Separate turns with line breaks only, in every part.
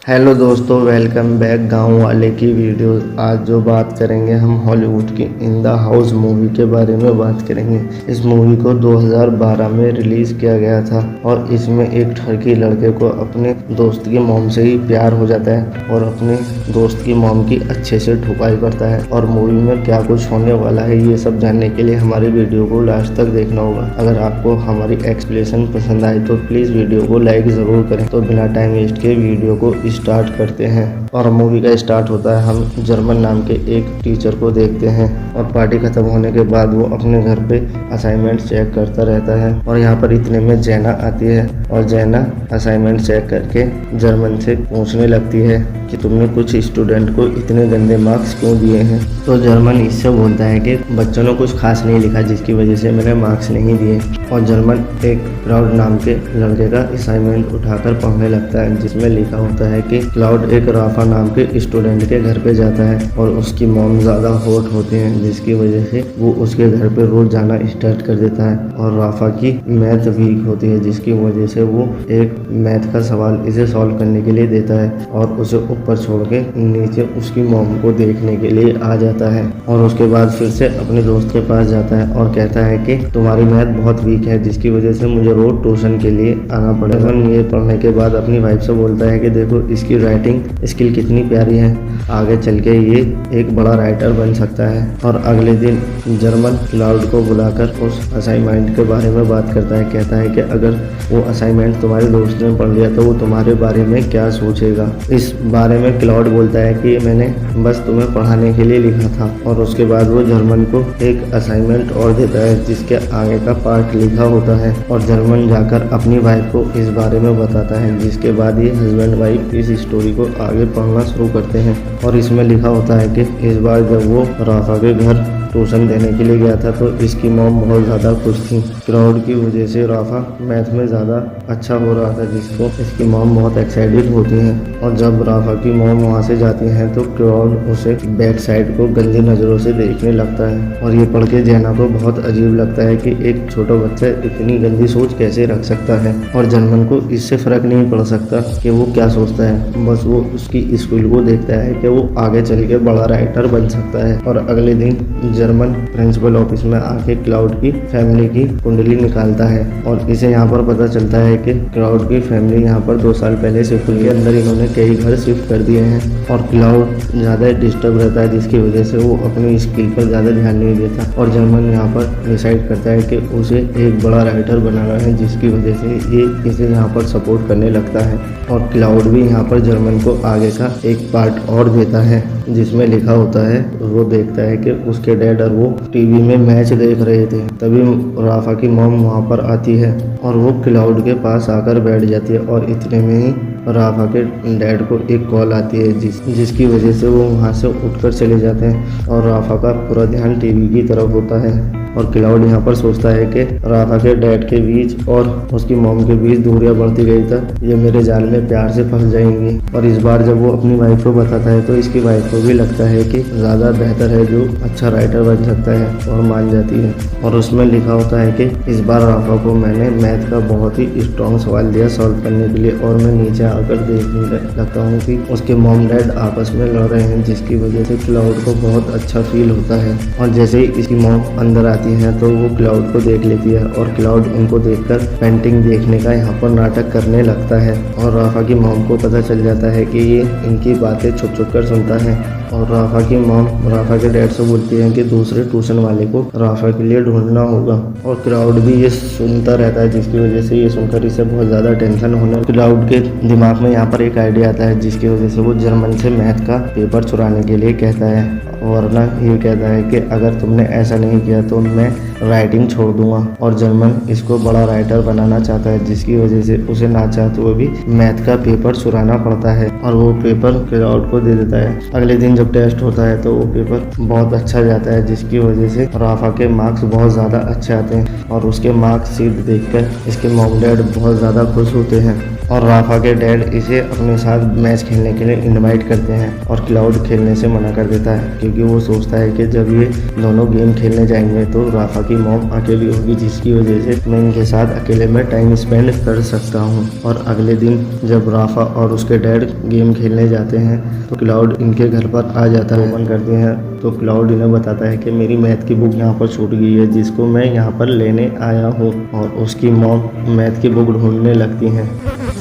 Hello दोस्तों, welcome back गांव वाले की वीडियो। आज जो बात करेंगे हम हॉलीवुड की इन द हाउस मूवी के बारे में बात करेंगे। इस मूवी को 2012 में रिलीज किया गया था और इसमें एक ठरकी लड़के को अपने दोस्त की मॉम से ही प्यार हो जाता है और अपने दोस्त की मॉम की अच्छे से ठुकाई करता है। और मूवी में क्या कुछ होने वाला है ये सब जानने के लिए हमारी वीडियो को लास्ट तक देखना होगा। अगर आपको हमारी एक्सप्लेनेशन पसंद आए तो प्लीज़ वीडियो को लाइक ज़रूर करें। तो बिना टाइम वेस्ट के वीडियो को स्टार्ट करते हैं। और मूवी का स्टार्ट होता है, हम जर्मन नाम के एक टीचर को देखते हैं और पार्टी खत्म होने के बाद वो अपने घर पे असाइनमेंट चेक करता रहता है। और यहाँ पर इतने में जैना आती है और जैना असाइनमेंट चेक करके जर्मन से पूछने लगती है कि तुमने कुछ स्टूडेंट को इतने गंदे मार्क्स क्यों दिए हैं। तो जर्मन इससे बोलता है कि बच्चों ने कुछ खास नहीं लिखा जिसकी वजह से मैंने मार्क्स नहीं दिए। और जर्मन एक क्लाउड नाम के लड़के का असाइनमेंट उठाकर पढ़ने लगता है जिसमें लिखा होता है कि क्लाउड एक राफा नाम के स्टूडेंट के घर पे जाता है और उसकी मॉम ज़्यादा हॉट होते हैं जिसकी वजह से वो उसके घर पे रोज जाना स्टार्ट कर देता है। और राफा की मैथ वीक होती है जिसकी वजह से वो एक मैथ का सवाल इसे सॉल्व करने के लिए देता है और उसे ऊपर छोड़ के नीचे उसकी मॉम को देखने के लिए आ जाता है। और उसके बाद फिर से अपने दोस्त के पास जाता है और कहता है कि तुम्हारी मैथ बहुत वीक है जिसकी वजह से मुझे रोज ट्यूशन के लिए आना पड़ेगा। ये पढ़ने के बाद अपनी वाइफ से बोलता है कि देखो इसकी राइटिंग स्किल कितनी प्यारी है, आगे चल के ये एक बड़ा राइटर बन सकता है। और अगले दिन जर्मन क्लाउड को बुलाकर उस असाइनमेंट के बारे में बात करता है। कहता है कि अगर वो असाइनमेंट तुम्हारे दोस्त ने पढ़ लिया तो वो तुम्हारे बारे में क्या सोचेगा। इस बारे में क्लाउड बोलता है कि मैंने बस तुम्हें पढ़ाने के लिए लिखा था। और उसके बाद वो जर्मन को एक असाइनमेंट और देता है जिसके आगे का पार्ट लिखा होता है और जर्मन जाकर अपनी वाइफ को इस बारे में बताता है। जिसके बाद ये हस्बैंड वाइफ इस स्टोरी को आगे पढ़ना शुरू करते हैं। और इसमें लिखा होता है कि इस बार जब वो राफा के घर ट्यूशन देने के लिए गया था तो इसकी मॉम बहुत ज़्यादा खुश थी। क्राउड की वजह से राफा मैथ में ज़्यादा अच्छा हो रहा था जिसको इसकी मॉम बहुत एक्साइटेड होती हैं। और जब राफा की मॉम वहाँ से जाती हैं तो क्राउड उसे बैक साइड को गंदी नज़रों से देखने लगता है। और ये पढ़ के जैना को बहुत अजीब लगता है कि एक छोटा बच्चा इतनी गंदी सोच कैसे रख सकता है। और जर्मन को इससे फ़र्क नहीं पड़ सकता कि वो क्या सोचता है, बस वो उसकी स्कूल को देखता है कि वो आगे चल के बड़ा राइटर बन सकता है। और अगले दिन जर्मन प्रिंसिपल ऑफिस में आके क्लाउड की फैमिली की कुंडली निकालता है और इसे यहाँ पर पता चलता है कि क्लाउड की फैमिली यहाँ पर 2 साल पहले शिफ्ट हुई है। अंदर इन्होंने कई घर शिफ्ट कर दिए हैं और क्लाउड ज़्यादा डिस्टर्ब रहता है जिसकी वजह से वो अपनी स्किल पर ज़्यादा ध्यान नहीं देता। और जर्मन यहाँ पर डिसाइड करता है कि उसे एक बड़ा राइटर बनाना है जिसकी वजह से ये इसे यहाँ पर सपोर्ट करने लगता है। और क्लाउड भी यहाँ पर जर्मन को आगे का एक पार्ट और देता है जिसमें लिखा होता है, वो देखता है कि उसके डैड और वो टीवी में मैच देख रहे थे। तभी राफा की मॉम वहाँ पर आती है और वो क्लाउड के पास आकर बैठ जाती है। और इतने में ही राफा के डैड को एक कॉल आती है जिसकी वजह से वो वहाँ से उठकर चले जाते हैं और राफा का पूरा ध्यान टीवी की तरफ होता है। और क्लाउड यहाँ पर सोचता है कि राफा के डैड के बीच और उसकी मॉम के बीच दूरियां बढ़ती गई तो ये मेरे जाल में प्यार से फंस जाएंगी। और इस बार जब वो अपनी वाइफ को बताता है तो इसकी वाइफ को भी लगता है कि ज़्यादा बेहतर है जो अच्छा राइटर बन सकता है और मान जाती है। और उसमें लिखा होता है कि इस बार राफा को मैंने मैथ का बहुत ही स्ट्रॉन्ग सवाल दिया सॉल्व करने के लिए और मैं नीचे आकर देखने लगता हूँ कि उसके मॉम डैड आपस में लड़ रहे हैं जिसकी वजह से क्लाउड को बहुत अच्छा फील होता है। और जैसे ही इसकी मॉम अंदर आती है तो वो क्लाउड को देख लेती है और क्लाउड उनको देखकर पेंटिंग देखने का यहाँ पर नाटक करने लगता है। और राफा की मॉम को पता चल जाता है कि ये इनकी बातें छुप छुप कर सुनता है। और राफा की मॉम राफा के डैड से बोलती है कि दूसरे ट्यूशन वाले को राफा के लिए ढूंढना होगा। और क्राउड भी ये सुनता रहता है जिसकी वजह से ये सुनकर इसे बहुत ज़्यादा टेंशन होने। क्राउड के दिमाग में यहाँ पर एक आइडिया आता है जिसकी वजह से वो जर्मन से मैथ का पेपर चुराने के लिए कहता है। वरना ये कहता है कि अगर तुमने ऐसा नहीं किया तो मैं राइटिंग छोड़ दूंगा। और जर्मन इसको बड़ा राइटर बनाना चाहता है जिसकी वजह से उसे ना चाहते हुए भी मैथ का पेपर चुराना पड़ता है और वो पेपर क्लाउड को दे देता है। अगले दिन जब टेस्ट होता है तो वो पेपर बहुत अच्छा जाता है जिसकी वजह से राफा के मार्क्स बहुत ज़्यादा अच्छे आते हैं और उसके मार्क्स शीट देखकर इसके मॉम डैड बहुत ज़्यादा खुश होते हैं। और राफा के डैड इसे अपने साथ मैच खेलने के लिए इनवाइट करते हैं और क्लाउड खेलने से मना कर देता है क्योंकि वो सोचता है कि जब ये दोनों गेम खेलने जाएंगे तो राफा की मॉम अकेली होगी, जिसकी वजह से मैं इनके साथ अकेले में टाइम स्पेंड कर सकता हूँ। और अगले दिन जब राफा और उसके डैड गेम खेलने जाते हैं तो क्लाउड इनके घर पर आ जाता है। ओपन करते हैं तो क्लाउड इन्हें बताता है कि मेरी मैथ की बुक यहाँ पर छूट गई है जिसको मैं यहाँ पर लेने आया हूँ। और उसकी मॉम मैथ की बुक ढूंढने लगती हैं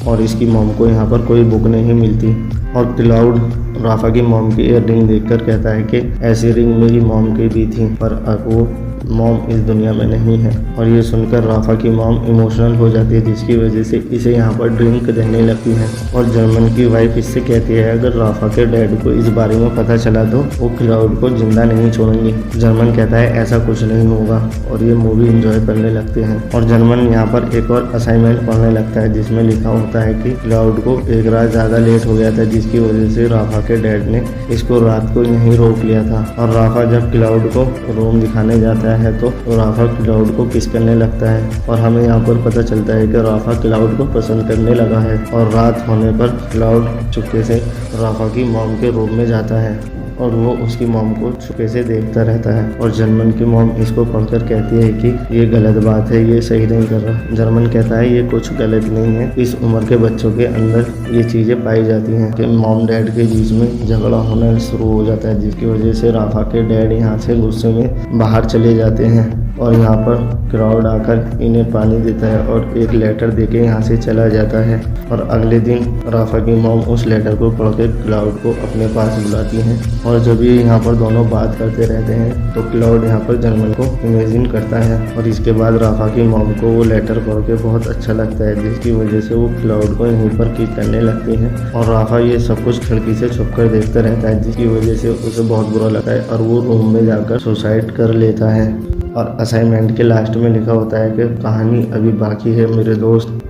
और इसकी मॉम को यहाँ पर कोई बुक नहीं मिलती। और क्लाउड राफा की मॉम की रिंग देखकर कहता है कि ऐसी रिंग मेरी मॉम की भी थी पर अब वो मॉम इस दुनिया में नहीं है। और ये सुनकर राफा की मॉम इमोशनल हो जाती है जिसकी वजह से इसे यहाँ पर ड्रिंक देने लगती है। और जर्मन की वाइफ इससे कहती है अगर राफा के डैड को इस बारे में पता चला तो वो क्लाउड को जिंदा नहीं छोड़ेंगे। जर्मन कहता है ऐसा कुछ नहीं होगा और ये मूवी एंजॉय करने लगते हैं। और जर्मन यहाँ पर एक और असाइनमेंट पढ़ने लगता है जिसमें लिखा होता है कि क्लाउड को एक रात ज़्यादा लेट हो गया था जिसकी वजह से राफा के डैड ने इसको रात को यहीं रोक लिया था। और राफा जब क्लाउड को रूम दिखाने जाता है तो राफा क्लाउड को किस करने लगता है और हमें यहाँ पर पता चलता है कि राफा क्लाउड को पसंद करने लगा है। और रात होने पर क्लाउड चुपके से राफा की मॉम के रूम में जाता है और वो उसकी मॉम को छुपे से देखता रहता है। और जर्मन की मॉम इसको पढ़कर कहती है कि ये गलत बात है, ये सही नहीं कर रहा। जर्मन कहता है ये कुछ गलत नहीं है, इस उम्र के बच्चों के अंदर ये चीज़ें पाई जाती हैं कि मॉम डैड के बीच में झगड़ा होना शुरू हो जाता है जिसकी वजह से राफा के डैड यहाँ से गुस्से में बाहर चले जाते हैं। और यहाँ पर क्राउड आकर इन्हें पानी देता है और एक लेटर देके यहाँ से चला जाता है। और अगले दिन राफा की मॉम उस लेटर को पढ़ के क्लाउड को अपने पास बुलाती हैं। और जब ये यहाँ पर दोनों बात करते रहते हैं तो क्लाउड यहाँ पर जर्मन को इमेजिन करता है। और इसके बाद राफा की मॉम को वो लेटर पढ़ के बहुत अच्छा लगता है जिसकी वजह से वो क्लाउड को यहीं पर किक करने लगती है। और राफा ये सब कुछ खिड़की से छुप कर देखता रहता है जिसकी वजह से उसे बहुत बुरा लगता है और वो रूम में जाकर सुसाइड कर लेता है। और असाइनमेंट के लास्ट में लिखा होता है कि कहानी अभी बाकी है मेरे दोस्त।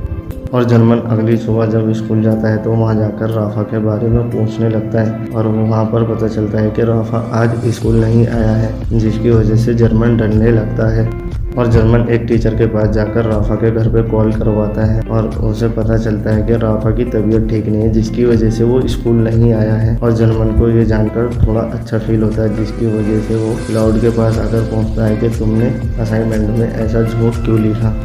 और जर्मन अगली सुबह जब स्कूल जाता है तो वहाँ जाकर राफा के बारे में पूछने लगता है और वहाँ पर पता चलता है कि राफा आज स्कूल नहीं आया है जिसकी वजह से जर्मन डरने लगता है। और जर्मन एक टीचर के पास जाकर राफा के घर पे कॉल करवाता है और उसे पता चलता है कि राफा की तबीयत ठीक नहीं है जिसकी वजह से वो स्कूल नहीं आया है। और जर्मन को ये जानकर थोड़ा अच्छा फील होता है जिसकी वजह से वो क्लाउड के पास आकर पहुंचता है कि तुमने असाइनमेंट में ऐसा झूठ क्यों लिखा।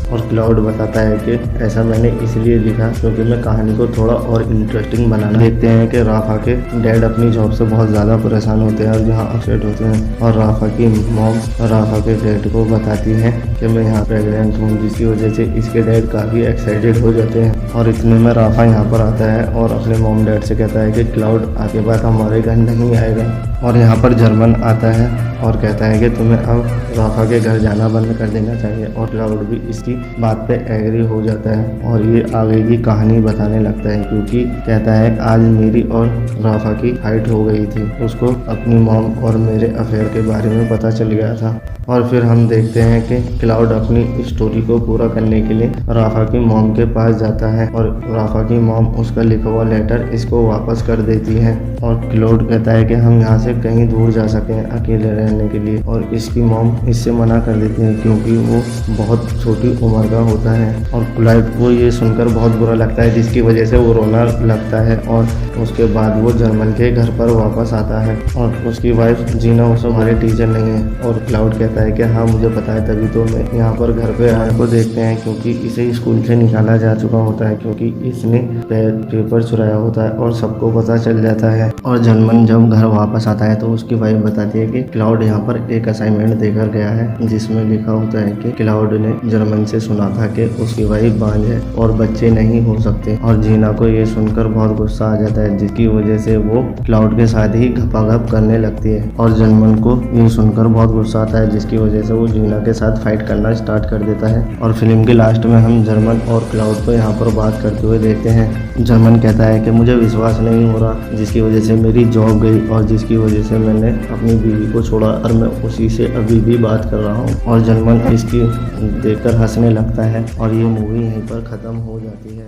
और क्लाउड बताता है कि ऐसा मैंने इसलिए लिखा क्योंकि मैं कहानी को थोड़ा और इंटरेस्टिंग बनाना। देखते हैं कि राफा के डैड अपनी जॉब से बहुत ज़्यादा परेशान होते हैं और यहाँ अपसेट होते हैं। और राफा की मॉम राफा के डैड को बताती है कि मैं यहाँ प्रेग्नेंट हूँ जिसकी वजह से इसके डैड काफ़ी एक्साइटेड हो जाते हैं। और इतने में राफा यहाँ पर आता है और अपने मॉम डैड से कहता है कि क्लाउड आगे बाद हमारे घर नहीं आएगा। और यहाँ पर जर्मन आता है और कहता है कि तुम्हें अब राफा के घर जाना बंद कर देना चाहिए। और क्लाउड भी इसकी बात पे एग्री हो जाता है और ये आगे की कहानी बताने लगता है क्योंकि कहता है आज मेरी और राफा की फाइट हो गई थी, उसको अपनी मॉम और मेरे अफेयर के बारे में पता चल गया था। और फिर हम देखते हैं कि क्लाउड अपनी स्टोरी को पूरा करने के लिए राफा की मॉम के पास जाता है और राफा की मॉम उसका लिखा हुआ लेटर इसको वापस कर देती है। और क्लाउड कहता है कि हम यहाँ से कहीं दूर जा सकें अकेले रहने के लिए। और इसकी मॉम इससे मना कर देती है क्योंकि वो बहुत छोटी उम्र का होता है। और क्लाउड को ये सुनकर बहुत बुरा लगता है जिसकी वजह से वो रोना लगता है। और उसके बाद वो जर्मन के घर पर वापस आता है और उसकी वाइफ जीना उसे हमारे टीचर नहीं है। और क्लाउड कहता है कि हाँ मुझे पता है, तभी तो मैं यहाँ पर घर पे आए को देखते हैं क्योंकि इसे स्कूल से निकाला जा चुका होता है क्योंकि इसने पेपर चुराया होता है और सबको पता चल जाता है। और जर्मन जब घर वापस आता है तो उसकी वाइफ बताती है कि क्लाउड यहाँ पर एक असाइनमेंट देकर गया है जिसमें लिखा होता है कि क्लाउड ने जर्मन से सुना था कि उसकी वाइफ बांझ है और बच्चे नहीं हो सकते। और जीना को ये सुनकर बहुत गुस्सा आ जाता है जिसकी वजह से वो क्लाउड के साथ ही घपाघप करने लगती है। और जर्मन को ये सुनकर बहुत गुस्सा आता है जिसकी वजह से वो जीना के साथ फाइट करना स्टार्ट कर देता है। और फिल्म के लास्ट में हम जर्मन और क्लाउड को यहाँ पर बात करते हुए देखते हैं। जर्मन कहता है कि मुझे विश्वास नहीं हो रहा जिसकी वजह से मेरी जॉब गई और जिसकी वजह से मैंने अपनी बीवी को छोड़ा और मैं उसी से अभी भी बात कर रहा हूँ। और जर्मन इसकी देखकर हंसने लगता है और ये मूवी यहीं पर ख़त्म हो जाती है।